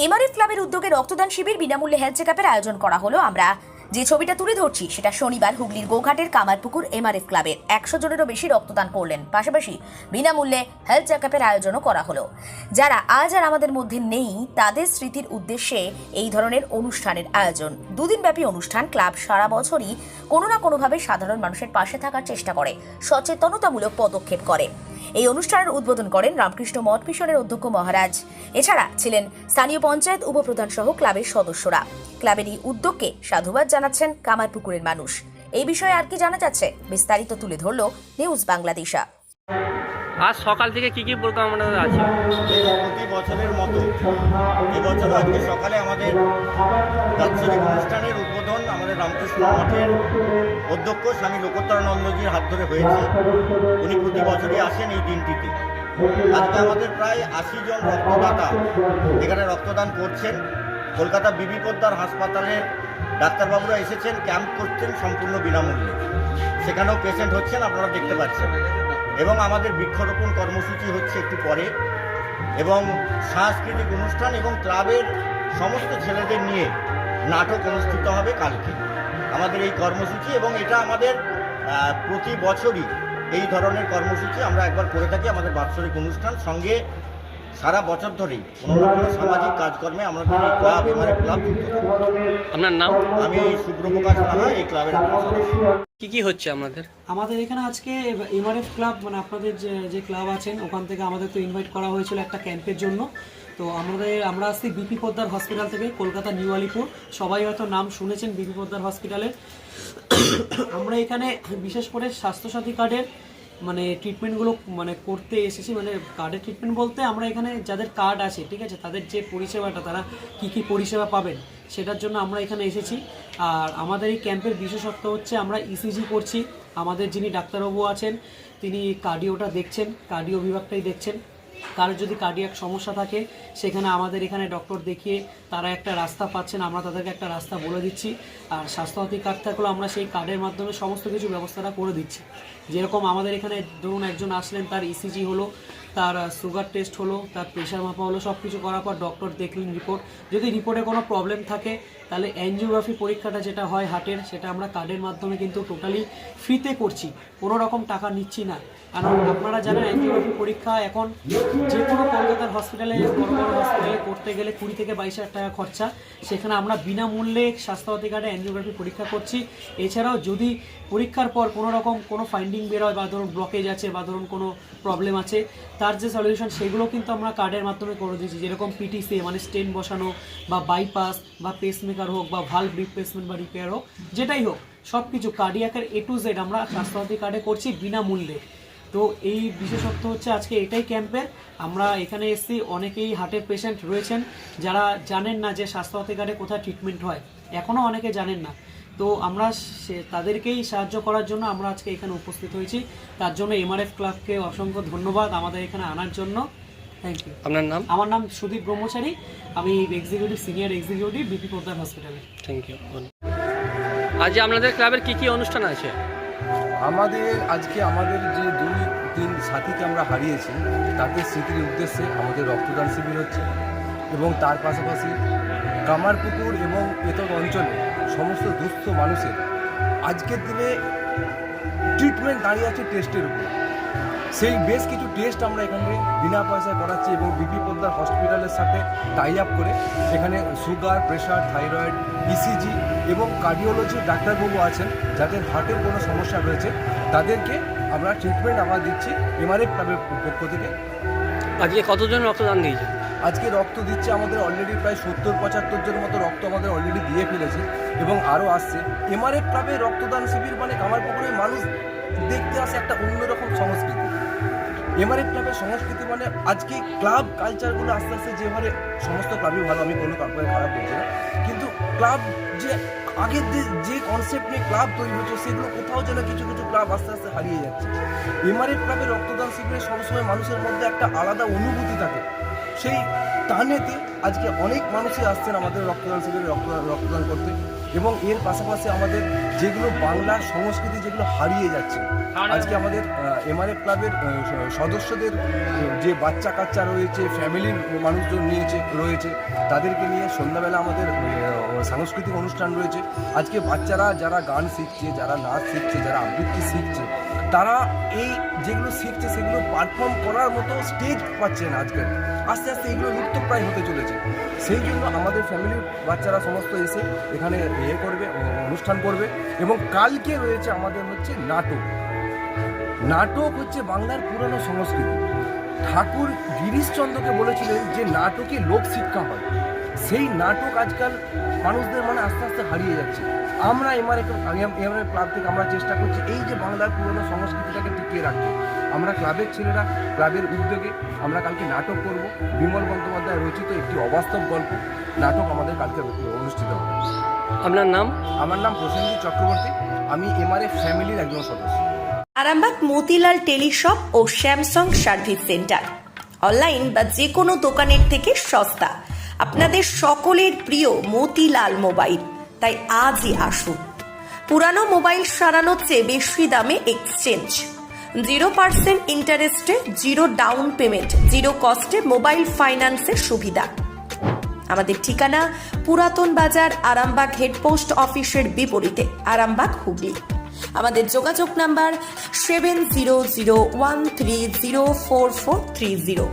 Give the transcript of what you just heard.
MRF ক্লাবের উদ্যোগে রক্তদান শিবির বিনামূল্যে হেলথ চেকআপের আয়োজন করা হলো। আমরা যে ছবিটা তুলে ধরছি সেটা শনিবার হুগলির গোঘাটের কামারপুকুর এমআরএফ ক্লাবের 100 জনেরও বেশি রক্তদান করলেন। পাশাপাশি বিনামূল্যে হেলথ চেকআপের আয়োজনও করা হলো। যারা আজ আর আমাদের মধ্যে নেই তাদের স্মৃতির উদ্দেশ্যে এই ধরনের অনুষ্ঠানের আয়োজন। দুদিনব্যাপী অনুষ্ঠান ক্লাব সারা বছরই কোনো না কোনোভাবে সাধারণ মানুষের পাশে থাকার চেষ্টা করে, সচেতনতামূলক পদক্ষেপ করে। এই অনুষ্ঠানের উদ্বোধন করেন রামকৃষ্ণ মঠ মিশনের অধ্যক্ষ মহারাজ। এছাড়া ছিলেন স্থানীয় পঞ্চায়েত উপপ্রধান সহ ক্লাবের সদস্যরা। ক্লাবের এই উদ্যোগকে সাধুবাদ জানাচ্ছেন কামারপুকুরের মানুষ। এই বিষয়ে আর কি জানা যাচ্ছে বিস্তারিত তুলে ধরল নিউজ বাংলাদেশা। আজ সকাল থেকে কি কি প্রোগ্রাম আমাদের আছে? প্রতি বছরের মতো এবছর আজকে সকালে আমাদের বাৎসরিক অনুষ্ঠানের উদ্বোধন আমাদের রামকৃষ্ণ মঠের অধ্যক্ষ স্বামী লোকোত্তরানন্দজির হাত ধরে হয়েছে। উনি প্রতি বছরই আসেন এই দিনটিতে। আজকে আমাদের প্রায় 80 জন রক্তদাতা এখানে রক্তদান করছেন। কলকাতা বিবি পোদ্দার হাসপাতালের ডাক্তারবাবুরা এসেছেন, ক্যাম্প করছেন সম্পূর্ণ বিনামূল্যে। সেখানেও পেশেন্ট হচ্ছেন, আপনারা দেখতে পাচ্ছেন। এবং আমাদের বৃক্ষরোপণ কর্মসূচি হচ্ছে একটু পরে, এবং সাংস্কৃতিক অনুষ্ঠান এবং ক্লাবের সমস্ত ছেলেদের নিয়ে নাটক অনুষ্ঠিত হবে কালকে আমাদের এই কর্মসূচি। এবং এটা আমাদের প্রতি বছরই এই ধরনের কর্মসূচি আমরা একবার করে থাকি। আমাদের বাৎসরিক অনুষ্ঠান সঙ্গে সারা বছর ধরেই কোনো না কোনো সামাজিক কাজকর্মে আমাদের এই ক্লাব এমআরএফ ক্লাব যুক্ত থাকে। আপনার নাম? আমি শুভ্রপ্রকাশ রাহা, এই ক্লাবের সদস্য। কি কি হচ্ছে আমাদের এখানে আজকে এমআরএফ ক্লাব মানে আপনাদের যে ক্লাব আছেন ওখান থেকে আমাদের তো ইনভাইট করা হয়েছিল একটা ক্যাম্পের জন্য। তো আমরা আসছি বিপি পোদ্দার হসপিটাল থেকে, কলকাতা নিউ আলিপুর। সবাই হয়তো নাম শুনেছেন বিপি পোদ্দার হসপিটালের। আমরা এখানে বিশেষ করে স্বাস্থ্যসাথী কার্ডের মানে ট্রিটমেন্টগুলো মানে করতে এসেছি। মানে কার্ডের ট্রিটমেন্ট বলতে আমরা এখানে যাদের কার্ড আছে, ঠিক আছে, তাদের যে পরিষেবাটা, তারা কি পরিষেবা পাবেন সেটার জন্য আমরা এখানে এসেছি। আর আমাদের এই ক্যাম্পের বিশেষত্ব হচ্ছে আমরা ইসিজি করছি। আমাদের যিনি ডাক্তারবাবু আছেন তিনি কার্ডিওটা দেখছেন, কার্ডিও বিভাগটাই দেখছেন। কারোর যদি কার্ডিয়াক সমস্যা থাকে সেখানে আমাদের এখানে ডক্টর দেখিয়ে তারা একটা রাস্তা পাচ্ছেন, আমরা তাদেরকে একটা রাস্তা বলে দিচ্ছি। আর স্বাস্থ্যসাথী কার্ড থাকলেও আমরা সেই কার্ডের মাধ্যমে সমস্ত কিছু ব্যবস্থাটা করে দিচ্ছি। যেরকম আমাদের এখানে ধরুন একজন আসলেন, তার ইসিজি হলো, তার সুগার টেস্ট হলো, তার প্রেশার মাপা হলো, সব কিছু করার পর ডক্টর দেখলেন রিপোর্ট। যদি রিপোর্টে কোনো প্রবলেম থাকে তাহলে অ্যাঞ্জিওগ্রাফি পরীক্ষাটা যেটা হয় হার্টের, সেটা আমরা কার্ডের মাধ্যমে কিন্তু টোটালি ফ্রিতে করছি, কোনো রকম টাকা নিচ্ছি না। কারণ আপনারা জানেন অ্যাঞ্জিওগ্রাফি পরীক্ষা এখন যে কোনো কলকাতার হসপিটালে, বড় বড় হসপিটালে করতে গেলে 20 থেকে 22,000 টাকা খরচা। সেখানে আমরা বিনামূল্যে স্বাস্থ্যসাথী কার্ডে অ্যাঞ্জিওগ্রাফি পরীক্ষা করছি। এছাড়াও যদি পরীক্ষার পর কোনো রকম কোনো ফাইন্ডিং বেরোয় বা ধরুন ব্লকেজ আছে বা ধরুন কোনো প্রবলেম আছে, তার যে সলিউশন সেগুলো কিন্তু আমরা কার্ডের মাধ্যমে করে দিচ্ছি। যেরকম পিটিসি মানে স্টেন বসানো বা বাইপাস বা পেসমেকার হোক বা ভালভ রিপ্লেসমেন্ট বা রিপেয়ার হোক, যেটাই হোক সব কিছু কার্ডিয়াকের A to Z আমরা স্বাস্থ্যসাথী কার্ডে করছি বিনামূল্যে। তো এই বিশেষত্ব হচ্ছে আজকে এটাই ক্যাম্পের। আমরা এখানে এসেছি, অনেকেই হার্টের পেশেন্ট রয়েছেন যারা জানেন না যে স্বাস্থ্যসাথী কার্ডে কোথায় ট্রিটমেন্ট হয়, এখনও অনেকে জানেন না। তো আমরা তাদেরকেই সাহায্য করার জন্য আমরা আজকে এখানে উপস্থিত হয়েছি। তার জন্য এমআরএফ ক্লাবকে অসংখ্য ধন্যবাদ আমাদের এখানে আনার জন্য। Thank you. আপনার নাম? আমার নাম সুদীপ ব্রহ্মচারী, আমি সিনিয়র এক্সিকিউটিভ বিপি পোদ্দার হসপিটালে। Thank you. আজ আপনাদের ক্লাবের কি কি অনুষ্ঠান আছে? আমাদের যে 2-3 সাথীকে আমরা হারিয়েছি তাদের স্মৃতির উদ্দেশ্যে আমাদের রক্তদান শিবির হচ্ছে। এবং তার পাশাপাশি কামারপুকুর এবং এতক অঞ্চলে সমস্ত দুস্থ মানুষের আজকের দিনে ট্রিটমেন্ট দাঁড়িয়ে আছে টেস্টের উপর। সেই বেশ কিছু টেস্ট আমরা এখানে বিনা পয়সায় করাচ্ছি এবং বিপি পোদ্দার হসপিটালের সাথে টাই আপ করে এখানে সুগার, প্রেশার, থাইরয়েড, ইসিজি এবং কার্ডিওলজি ডাক্তারবাবু আছেন যাদের হার্টের কোনো সমস্যা রয়েছে, তাদেরকে আমরা ট্রিটমেন্ট দিচ্ছি এমআরএফ ক্লাবের পক্ষ থেকে। আজকে কতজন রক্তদান দিয়েছে? আজকে রক্ত দিচ্ছে আমাদের অলরেডি প্রায় 70-75 জন মতো রক্ত আমাদের অলরেডি দিয়ে ফেলেছে এবং আরও আসছে। এমআরএফ ক্লাবে রক্তদান শিবির মানে কামারপুকুরের মানুষ দেখতে আসে একটা অন্যরকম সংস্কৃতি। এমআরএফ ক্লাবের সংস্কৃতি মানে আজকে ক্লাব কালচারগুলো আস্তে আস্তে যেভাবে, সমস্ত ক্লাবই ভালো, আমি কোনো কাউকে খারাপ বলছি না, কিন্তু ক্লাব যে আগের যে কনসেপ্ট নিয়ে ক্লাব তৈরি হচ্ছে সেগুলো কোথাও যেন কিছু কিছু ক্লাব আস্তে আস্তে হারিয়ে যাচ্ছে। এমআরএফ ক্লাবের রক্তদান শিবিরে সবসময় মানুষের মধ্যে একটা আলাদা অনুভূতি থাকে, সেই টানেতে আজকে অনেক মানুষই আসছেন আমাদের রক্তদান শিবিরে রক্তদান করতে, এবং এর পাশাপাশি আমাদের যেগুলো বাংলার সংস্কৃতি যেগুলো হারিয়ে যাচ্ছে, আজকে আমাদের এমআরএফ ক্লাবের সদস্যদের যে বাচ্চা কাচ্চা রয়েছে, ফ্যামিলির মানুষজন রয়েছে, তাদেরকে নিয়ে সন্ধ্যাবেলা আমাদের সাংস্কৃতিক অনুষ্ঠান রয়েছে। আজকে বাচ্চারা যারা গান শিখছে, যারা নাচ শিখছে, যারা আবৃত্তি শিখছে, তারা এই যেগুলো শিখছে সেগুলো পারফর্ম করার মতো স্টেজ পাচ্ছে না। আজকে আস্তে আস্তে এগুলো লুপ্তপ্রায় হতে চলেছে। সেই জন্য আমাদের ফ্যামিলির বাচ্চারা সমস্ত এসে এখানে করবে, অনুষ্ঠান করবে। এবং কালকে রয়েছে আমাদের হচ্ছে নাটক হচ্ছে বাংলার পুরনো সংস্কৃতি। ঠাকুর গিরিশচন্দ্রকে বলেছিলেন যে নাটকে লোকশিক্ষা হয়। সেই নাটক আজকাল মানুষদের মনে আস্তে আস্তে হারিয়ে যাচ্ছে। আমরা এমআরএফ ক্লাব থেকে আমরা চেষ্টা করছি এই যে বাংলার পুরনো সংস্কৃতিটাকে টিকিয়ে রাখতে। আমরা ক্লাবের ছেলেরা, ক্লাবের উদ্যোগে আমরা কালকে নাটক করব। বিমল বন্দ্যোপাধ্যায় রচিত একটি অবাস্তব গল্প নাটক আমাদের কালকে অনুষ্ঠিত হবে। আপনার নাম? আমার নাম প্রসেনজিৎ চক্রবর্তী, আমি এমআরএফ ফ্যামিলির একজন সদস্য। আরামবাগ মতিলাল টেলিশপ ও স্যামসাং সার্ভিস সেন্টার, অনলাইন বা যে কোনো দোকানের থেকে সস্তা। আপনাদের সকলের প্রিয় মতিলাল মোবাইল, তাই আজই আসুন। পুরানো মোবাইল সারানোর চেয়ে বেশি দামে এক্সচেঞ্জ, 0% ইন্টারেস্টে, 0 ডাউন পেমেন্ট, 0 কস্টে মোবাইল ফাইন্যান্সের সুবিধা। আমাদের ঠিকানা পুরাতন বাজার, আরামবাগ হেডপোস্ট অফিসের বিপরীতে, আরামবাগ, হুগলি। আমাদের যোগাযোগ নাম্বার 7001304430।